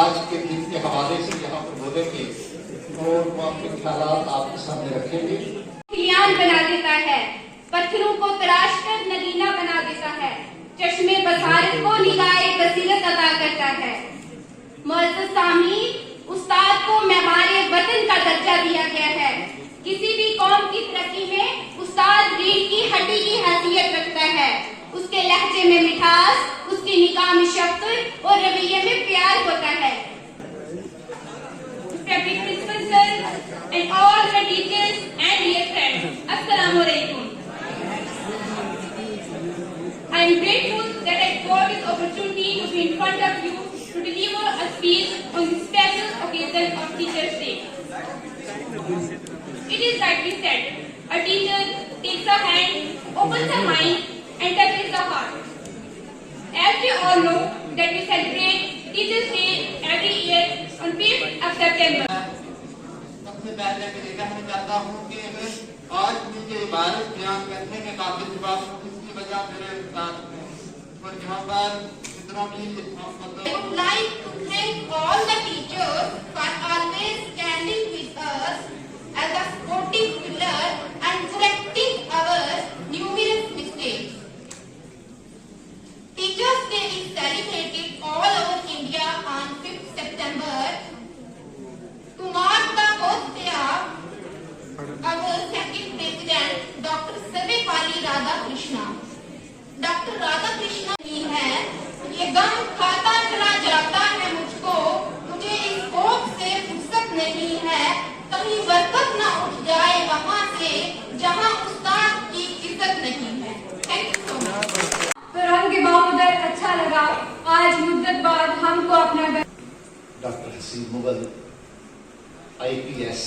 आज के दिन के हवाले से यहाँ पर बोलेंगे और वो अपने ख्यालात आपके सामने रखेंगे। बना देता है, पत्थरों को तराश कर नगीना बना देता है, चश्मे बसारत को निगाहे बसीरत अता करता है। मुअज़्ज़ज़ सामीन, उस्ताद को मेहमाने वतन का दर्जा दिया गया है। किसी भी कौम की तरक्की में उस्ताद रीढ़ की हड्डी की हैसियत रखता है। उसके लहजे में मिठास, उसकी निगाह में शफ़क़त और रवैये में प्यार होता है। Principal sir and all the teachers and dear friends, अस्सलामु अलैकुम। I am grateful that I got this opportunity to be in front of you to deliver a speech on the special occasion of Teachers' Day. It is rightly said, a teacher takes a hand, opens a mind, and touches the heart. As we all know that we celebrate Teachers' Day every year on 5th of September. सबसे पहले मैं ये कहना चाहता हूँ कि आज मुझे इबारत बयान करने के काबिल जवाब इसकी वजह मेरे साथ है और यहाँ पर जितना भी I would like to thank all the teachers for always standing with us as a supportive pillar and correcting our numerous mistakes. Teachers' Day is celebrated all over India on 5th September. To mark the birthday of our second president, Dr. Sarvepalli Radhakrishna. Dr. Radhakrishna ही है, ये गम खाता चला जाता है मुझको, मुझे इस कोप से फुर्सत नहीं है, कहीं बरकत ना उठ जाए वहाँ से, जहाँ उस्ताद की इज्जत नहीं है। Thank you so much. तो रंग बाउदर अच्छा लगा, आज मुद्दत बाद हमको अपना doctor Haseen Mughal, IPS,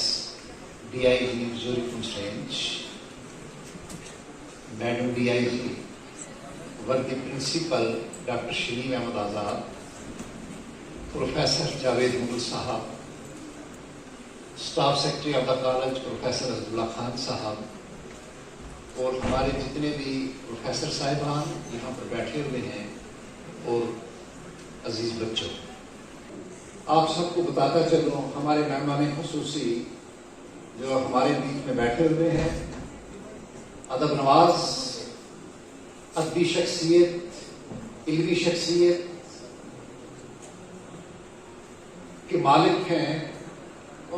DIG Zurich range, madam DIG, वर्दी principal doctor Sharif Ahmad Azad, professor Javed Mughal sahab, staff secretary of the college professor Abdullah Khan sahab और हमारे जितने भी प्रोफेसर साहिबान यहाँ पर बैठे हुए हैं और अजीज बच्चों, आप सबको बताता चलूँ हमारे मेहमान खुसूसी जो हमारे बीच में बैठे हुए हैं, अदब नवाज, अदबी शख्सियत, इल्मी शख्सियत के मालिक हैं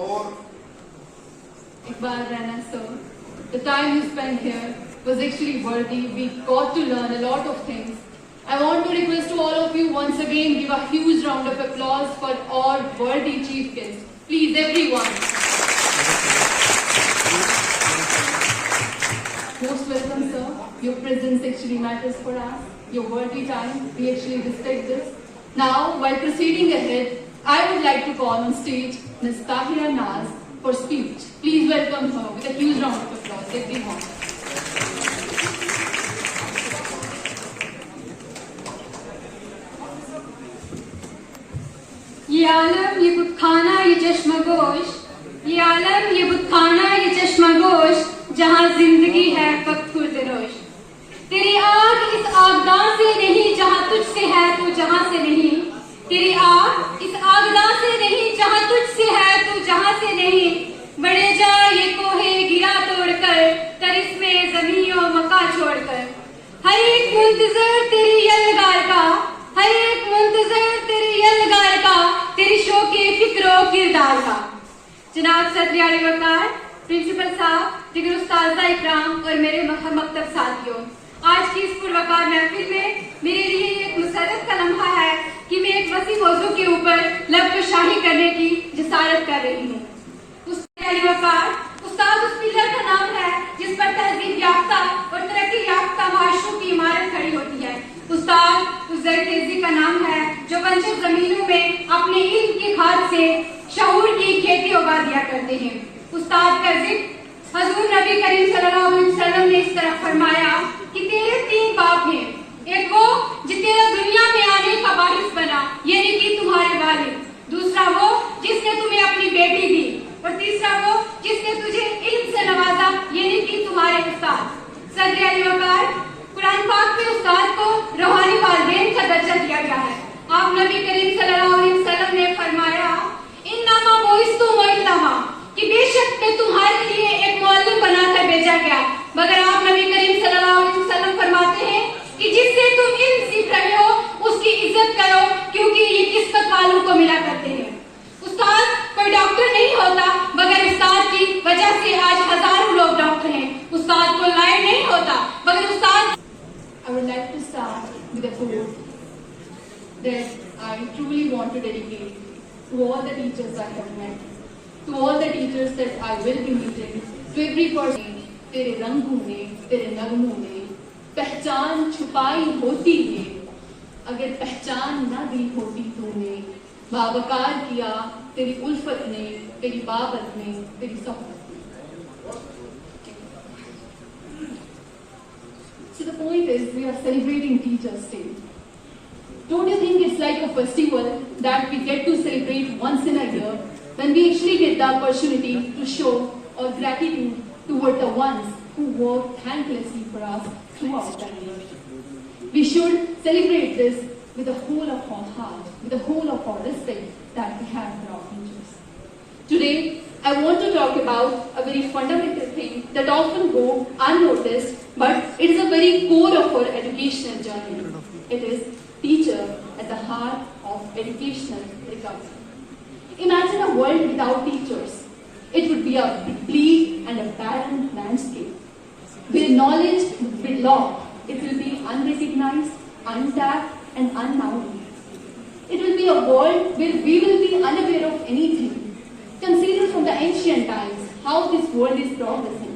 और Iqbal Rana sir, the time you spent here was actually worthy. We got to learn a lot of things. I want to request to all of you once again give a huge round of applause for our worthy chief guests. Please everyone. Most welcome sir. Your presence actually matters for us. Your worthy time, we actually respect this. Now, while proceeding ahead, I would like to call on stage Ms. Tahira Naz for speech. Please welcome her with a huge round of applause, everyone. ये आलम ये बुतखाना ये चश्मगोश, ये आलम ये बुतखाना ये चश्मगोश, जहाँ जिंदगी है वक्त खुर्दरोश। तेरी आग इस आगदां से नहीं जहाँ तुझसे है तो जहाँ से नहीं, तेरी आग इस आगदां से नहीं जहाँ तुझसे है तो जहाँ से नहीं। बढ़े जा ये कोहे गिरा तोड़कर, तरिस में जमीन और मका छोड़कर। हर एक मुंतजर तेरी यलगार का, हर एक मुंतजर तेरी यलगार का, तेरी शौके फिक्रो किरदार का। जनाब सदर आली वकार, प्रिंसिपल साहब, जिगर उस्ताज़ा इकराम और मेरे मकतब साथियों, आज की इस पुरवकार महफिल में मेरे लिए एक मुसर्रत का लम्हा है कि मैं एक वसी मौजू के ऊपर लफ्ज़-शाही करने की जिसारत कर रही हूँ। उस्ताद उस पिलर का नाम है जिस पर तहजीब याफ्ता और तरक्की याफ्ता माशरों की इमारत खड़ी होती है। उस्ताद उस ज़र-ए-तेज़ी का नाम है जो बंजर जमीनों में अपने इल्म की खाद से शऊर की खेती उगा दिया करते हैं। उस्ताद का जिक्र हजूर नबी करीम सल्लल्लाहु अलैहि वसल्लम ने इस तरह फरमाया कि तेरे 3 बाप हैं, एक वो जिसने दुनिया में आने का बारिश बना, यानी कि तुम्हारे वालिद, दूसरा वो जिसने तुम्हें अपनी बेटी दी और तीसरा वो जिसने तुझे इल्म से नवाजा, यानी कि तुम्हारे उस्ताद। सदर अली वकार, कुरान पाक में उस्ताद को रूहानी वालिदैन का दर्जा दिया गया है। आप नबी करीम सल्लल्लाहु अलैहि वसल्लम ने फरमाया मगर आप नबी करीम सल्लल्लाहु अलैहि वसल्लम फरमाते हैं कि जिससे तुम इल्म सीख रहे हो उसकी इज्जत करो, क्योंकि ये किस्मत वालों को मिला करते हैं। उस्ताद कोई डॉक्टर नहीं होता, मगर उस्ताद की वजह से आज हजारों लोग डॉक्टर हैं। उस्ताद को लाइव नहीं होता, मगर उस्ताद। I would like to start with a quote that I truly want to dedicate to all the teachers I have met, to all the teachers that I will be meeting, to every person. तेरे रंगों ने, तेरे नगमों ने पहचान छुपाई होती है, अगर पहचान न दी होती तूने, बावकार किया तेरी उल्फत ने, तेरी बाबत ने, तेरी सोहबत ने। So the point is, we are celebrating Teachers' Day. Don't you think it's like a festival that we get to celebrate once in a year, when we actually get the opportunity to show our gratitude toward the ones who work thanklessly for us throughout the year? We should celebrate this with the whole of our heart, with the whole of our respect that we have for our teachers. Today, I want to talk about a very fundamental thing that often go unnoticed, but it is a very core of our educational journey. It is teacher at the heart of educational recovery. Imagine a world without teachers. It would be a bleak and a barren landscape, where knowledge would be lost. It will be unrecognized, untapped, and unknown. It will be a world where we will be unaware of anything. Consider from the ancient times how this world is progressing.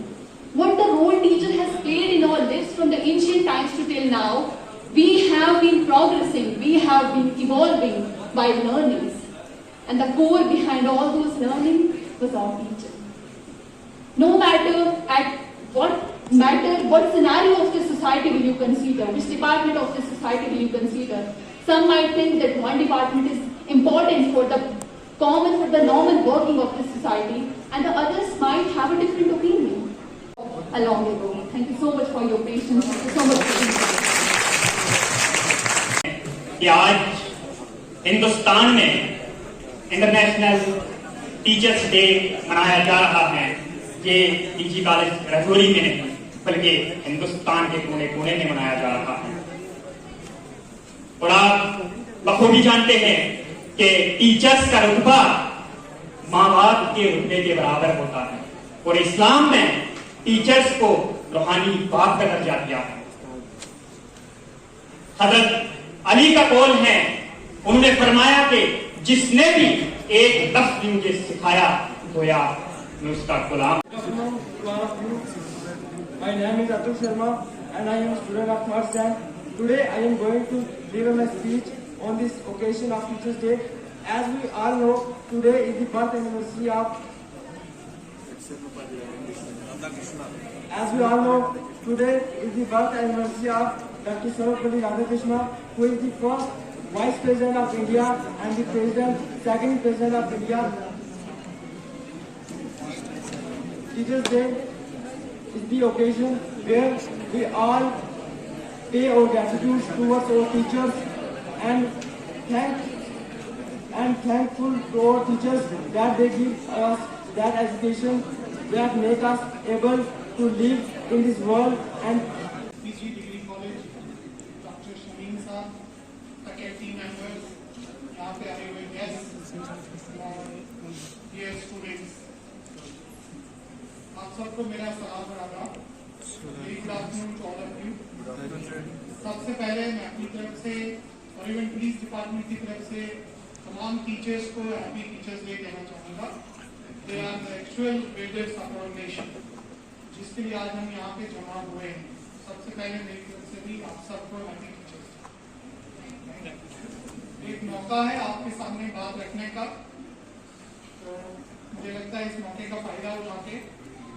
What the role teacher has played in our lives from the ancient times to till now. We have been progressing, we have been evolving by learnings. And the core behind all those learning was our teacher. No matter at what scenario of the society will you consider, which department of the society will you consider. Some might think that one department is important for the normal working of the society, and the others might have a different opinion. A long ago. Thank you so much for your patience. Thank you so much for being here. कि आज हिंदुस्तान में international teachers day मनाया जा रहा है। ये PG college Rajouri में नहीं, बल्कि हिंदुस्तान के कोने कोने में मनाया जा रहा है। और आप बखूबी जानते हैं कि टीचर्स का रुतबा माँ बाप के रुतबे के बराबर होता है, और इस्लाम में टीचर्स को रूहानी बाप का दर्जा दिया है। हजरत अली का कौल है, उन्होंने फरमाया कि जिसने भी एक लफ्ज भी मुझे सिखाया गोया मैं उसका गुलाम। My name is Atul Sharma and I am a student of Third Sem. Today I am going to deliver my speech on this occasion of Teachers' Day. As we all know, today is the birth anniversary of Dr. Sarvapalli Radhakrishnan, who is the first Vice President of India and the second President of India. Teachers' Day is the occasion where we all pay our gratitude towards our teachers and thankful to our teachers that they give us that education that make us able to live in this world. And PG Degree College, Dr. Shameen साहब, faculty members, यहाँ पे आए हुए guests और dear students, आप सबको मेरा सलाम और आदाब। Good afternoon to all of you. सबसे पहले मैं अपनी तरफ से और इवन पुलिस डिपार्टमेंट की तरफ से तमाम टीचर्स को हैप्पी टीचर्स डे कहना चाहूँगा। They are the actual builders of our nation, जिसके लिए आज हम यहाँ पे जमा हुए हैं। सबसे पहले मेरी तरफ से भी आप सबको हैप्पी टीचर्स डे। एक मौका है आपके सामने बात रखने का, तो मुझे लगता है इस मौके का फायदा उठा के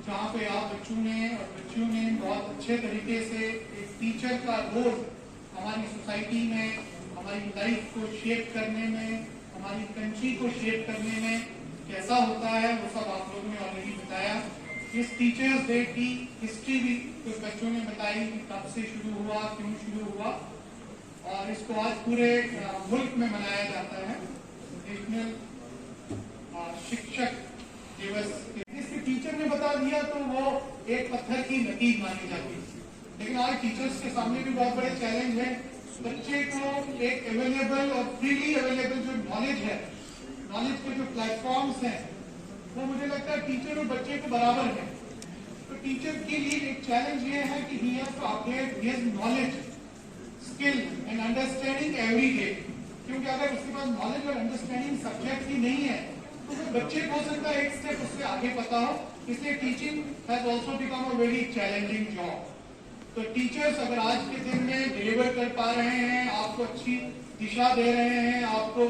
जहाँ पे आप बच्चों ने बहुत अच्छे तरीके से एक टीचर का रोल हमारी सोसाइटी में, हमारी लाइफ को शेप करने में, हमारी कंट्री को शेप करने में कैसा होता है, वो सब आप लोगों ने ऑलरेडी बताया। इस टीचर्स डे की हिस्ट्री भी कुछ बच्चों ने बताई कि कब से शुरू हुआ, क्यों शुरू हुआ, और इसको आज पूरे मुल्क में मनाया जाता है नेशनल शिक्षक दिवस। इसके टीचर ने बता दिया तो वो एक पत्थर की नकीब मानी जाती थी। लेकिन आज टीचर्स के सामने भी बहुत बड़े चैलेंज है। बच्चे को एक अवेलेबल और फ्रीली अवेलेबल जो नॉलेज है, नॉलेज के जो प्लेटफॉर्म्स हैं, वो मुझे लगता है टीचर और बच्चे को बराबर है। तो टीचर के लिए एक चैलेंज ये है कि he has to update his knowledge, skill and understanding every day. क्योंकि अगर उसके पास नॉलेज और अंडरस्टैंडिंग सब्जेक्ट की नहीं है तो वो बच्चे को हो सकता है एक स्टेप उससे आगे पता हो। इसलिए teaching has also become a very challenging job. तो टीचर्स अगर आज के दिन में डिलीवर कर पा रहे हैं, आपको अच्छी दिशा दे रहे हैं, आपको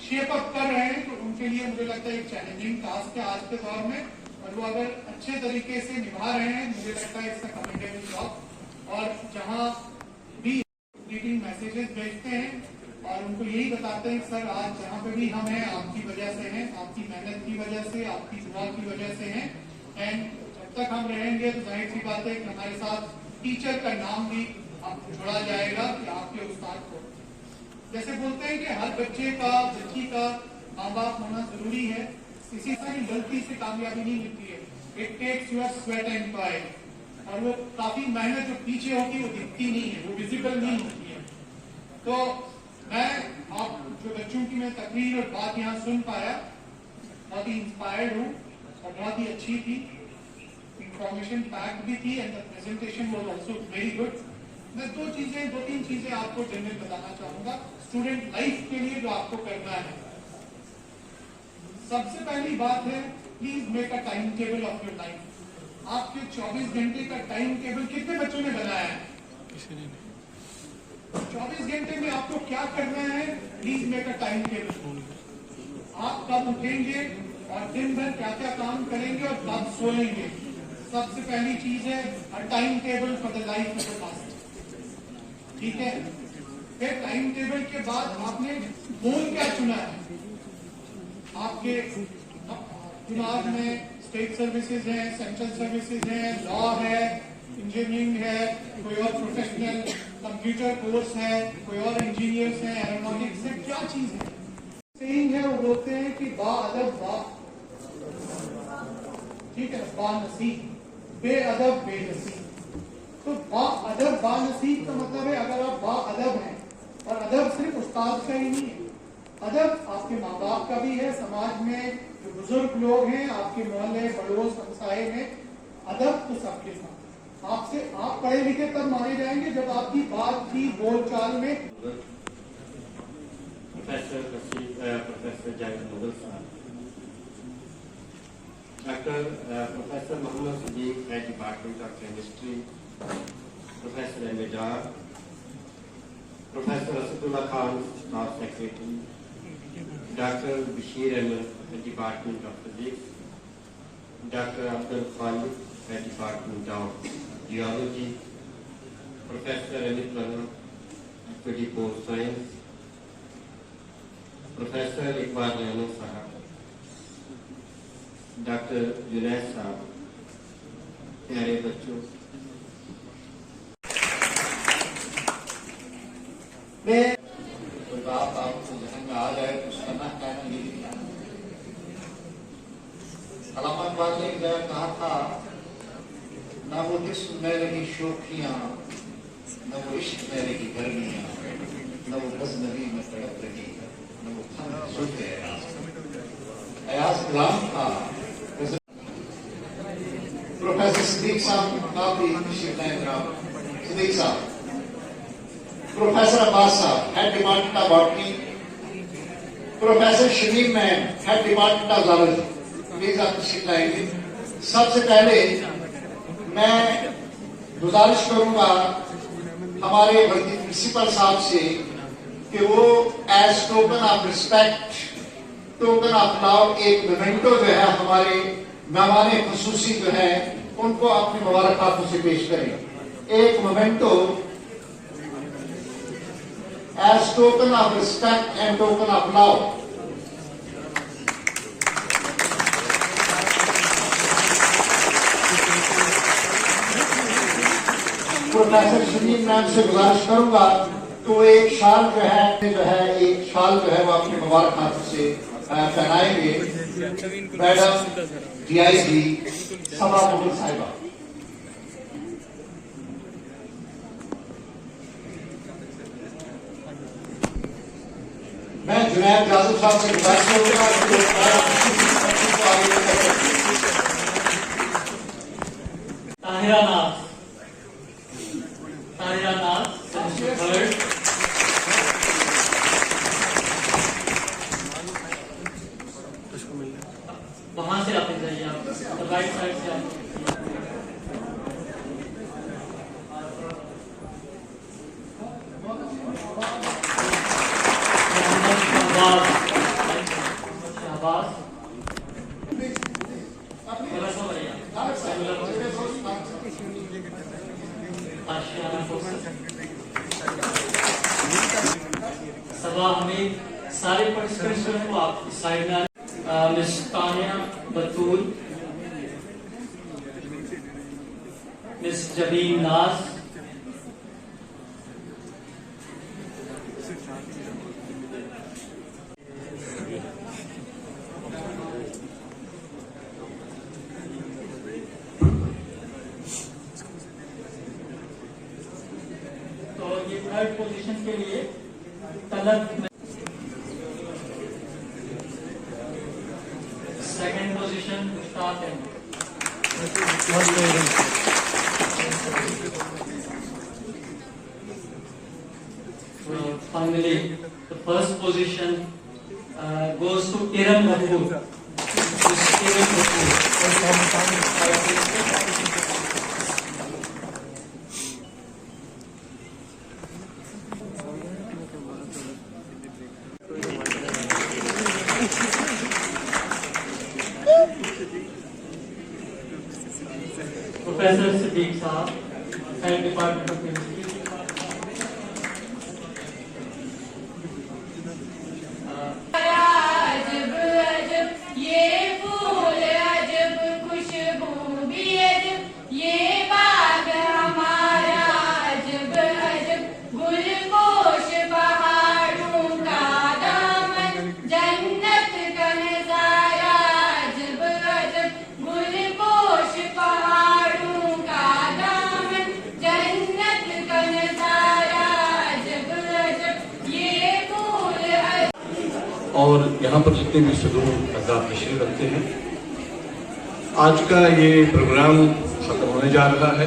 शेप अप कर रहे हैं, तो उनके लिए मुझे लगता है एक चैलेंजिंग टास्क है आज के दौर में। और वो अगर अच्छे तरीके से निभा रहे हैं, मुझे लगता है इसका कमेंडेबल जॉब। और जहां भी ग्रीटिंग मैसेजेस भेजते हैं और उनको यही बताते हैं सर आज जहाँ पे भी हम हैं आपकी वजह से हैं, आपकी मेहनत की वजह से, आपकी दुआ की वजह से हैं। एंड जब तक हम रहेंगे तो जाहिर सी बात है कि हमारे साथ टीचर का नाम भी आपको जोड़ा जाएगा कि आपके उस्ताद को। जैसे बोलते हैं कि हर बच्चे का, बच्ची का माँ बाप होना जरूरी है। किसी की गलती से कामयाबी नहीं मिलती है। It takes your sweat and toil. और वो काफी मेहनत जो पीछे होती है वो दिखती नहीं है, वो विजिबल नहीं होती है। तो मैं आप जो बच्चों की मैं तकरीर और बात यहाँ सुन पाया, बहुत ही इंस्पायर्ड हूँ और बहुत ही अच्छी थी, इंफॉर्मेशन पैक्ड भी थी and the presentation was also very good. मैं दो तीन चीजें आपको जनरल बताना चाहूंगा स्टूडेंट लाइफ के लिए जो आपको करना है। सबसे पहली बात है, please make a time table of your life. आपके 24 घंटे का टाइम टेबल कितने बच्चों ने बनाया है? 24 घंटे में आपको क्या करना है, please make a time table. आप कब उठेंगे और दिन भर क्या क्या काम करेंगे और कब सोएंगे। सबसे पहली चीज है a time table for the life of the past. ठीक है, फिर टाइम टेबल के बाद आपने गोल क्या चुना है। आपके दिमाग में स्टेट सर्विसेज है, सेंट्रल सर्विसेज है, लॉ है, इंजीनियरिंग है, कोई और प्रोफेशनल कंप्यूटर कोर्स है, कोई और इंजीनियर्स है, एरोनॉटिक्स है, क्या चीज है। सेइंग है, वो बोलते हैं कि बा अदब बा, ठीक है, बा नसीब, बेअदब बेनसीब। तो बा अदब बा नसीब का मतलब है अगर आप बा अदब हैं, और अदब सिर्फ उस्ताद का ही नहीं है, अदब आपके माँ बाप का भी है, समाज में जो बुजुर्ग लोग हैं, आपके मोहल्ले पड़ोस हमसाए में, अदब तो सबके साथ। आपसे आप पढ़े लिखे तब माने जाएंगे जब आपकी बात की बोलचाल में। Professor Javed Mughal sahab, doctor professor Mohammad Sadiq, head department of chemistry, professor एमिडार, professor Asadullah Khan, staff secretary, doctor Bashir Ahmad, head department of physics, doctor Abdul Khalid, head department of geology, professor Amit Verma, activity post science, professor Iqbal रैनो साहब, डॉक्टर जुनैद साहब, प्यारे बच्चों, कोई बात आपको जहन में आ जाए तो उसका ना कहना नहीं। अल्लामा इकबाल ने एक जगह कहा था, न वो जिस्म में रही शोखियां, न वो इश्क में रही गर्मियां, न वो गज़नबी में तड़प रही, न वो खंड सुल्फ़े अयाज़ गुलाम था। प्रोफेसर सिद्दीक साहब काफी सिद्दीक साहब, प्रोफेसर अब्बास साहब, head department of botany, professor Shamim ma'am, head department of zoology, please आप तशरीफ लाएंगे। सबसे पहले मैं गुजारिश करूंगा हमारे वर्दी प्रिंसिपल साहब से कि वो as token of respect, token of love, एक मोमेंटो जो है हमारे मेहमान खुसूसी जो है उनको अपने मुबारक हाथों से पेश करें। एक memento as token of respect and token of love. Professor Shamim ma'am से गुजारिश करूंगा तो एक शाल जो है एक शाल जो है वो अपने मुबारक हाथों से पहनाएंगे मैडम DIG सभा मुगल साहिबा। मैं जुनैद जाजब साहब से गुजारिश करूंगा कि आगे लेकर ताहिरा नाथ वहां से आते जाइए आप, राइट साइड से आप। सभा हमें सारे पार्टिसिपेंट्स को आप साइड में मिस तानिया बतूल, मिस जबीन नाज, तो ये थर्ड पोजीशन के लिए तलब। Second position, Mushtaq So finally, the first position goes to Iram Rafoor. Professor Siddiq Saab, Head Department of Chemistry. अजब अजब ये फूल अजब खुशबू भी अजब ये बाग हमारा अजब अजब गुलपोश पहाड़ों का दामन जन्नत का नजारा अजब अजब गुलपोश पहाड़ों का दामन जन्नत का नजारा अजब अजब ये फूल और यहाँ पर जितने भी सदूर हज़रात तशरीफ रखते हैं, आज का ये प्रोग्राम ख़त्म होने जा रहा है।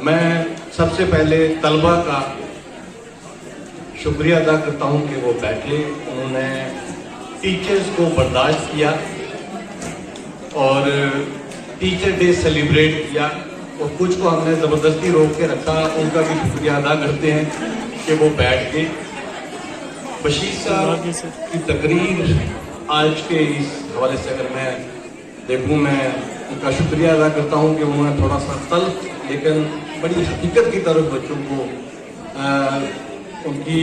मैं सबसे पहले तलबा का शुक्रिया अदा करता हूँ कि वो बैठे, उन्होंने टीचर्स को बर्दाश्त किया और टीचर डे सेलिब्रेट किया, और कुछ को हमने ज़बरदस्ती रोक के रखा, उनका भी शुक्रिया अदा करते हैं कि वो बैठ के। बशीर साहब की तकरीर आज के इस हवाले से अगर मैं देखूं, मैं उनका शुक्रिया अदा करता हूं कि उन्होंने थोड़ा सा तल्ख लेकिन बड़ी हकीकत की तरफ बच्चों को उनकी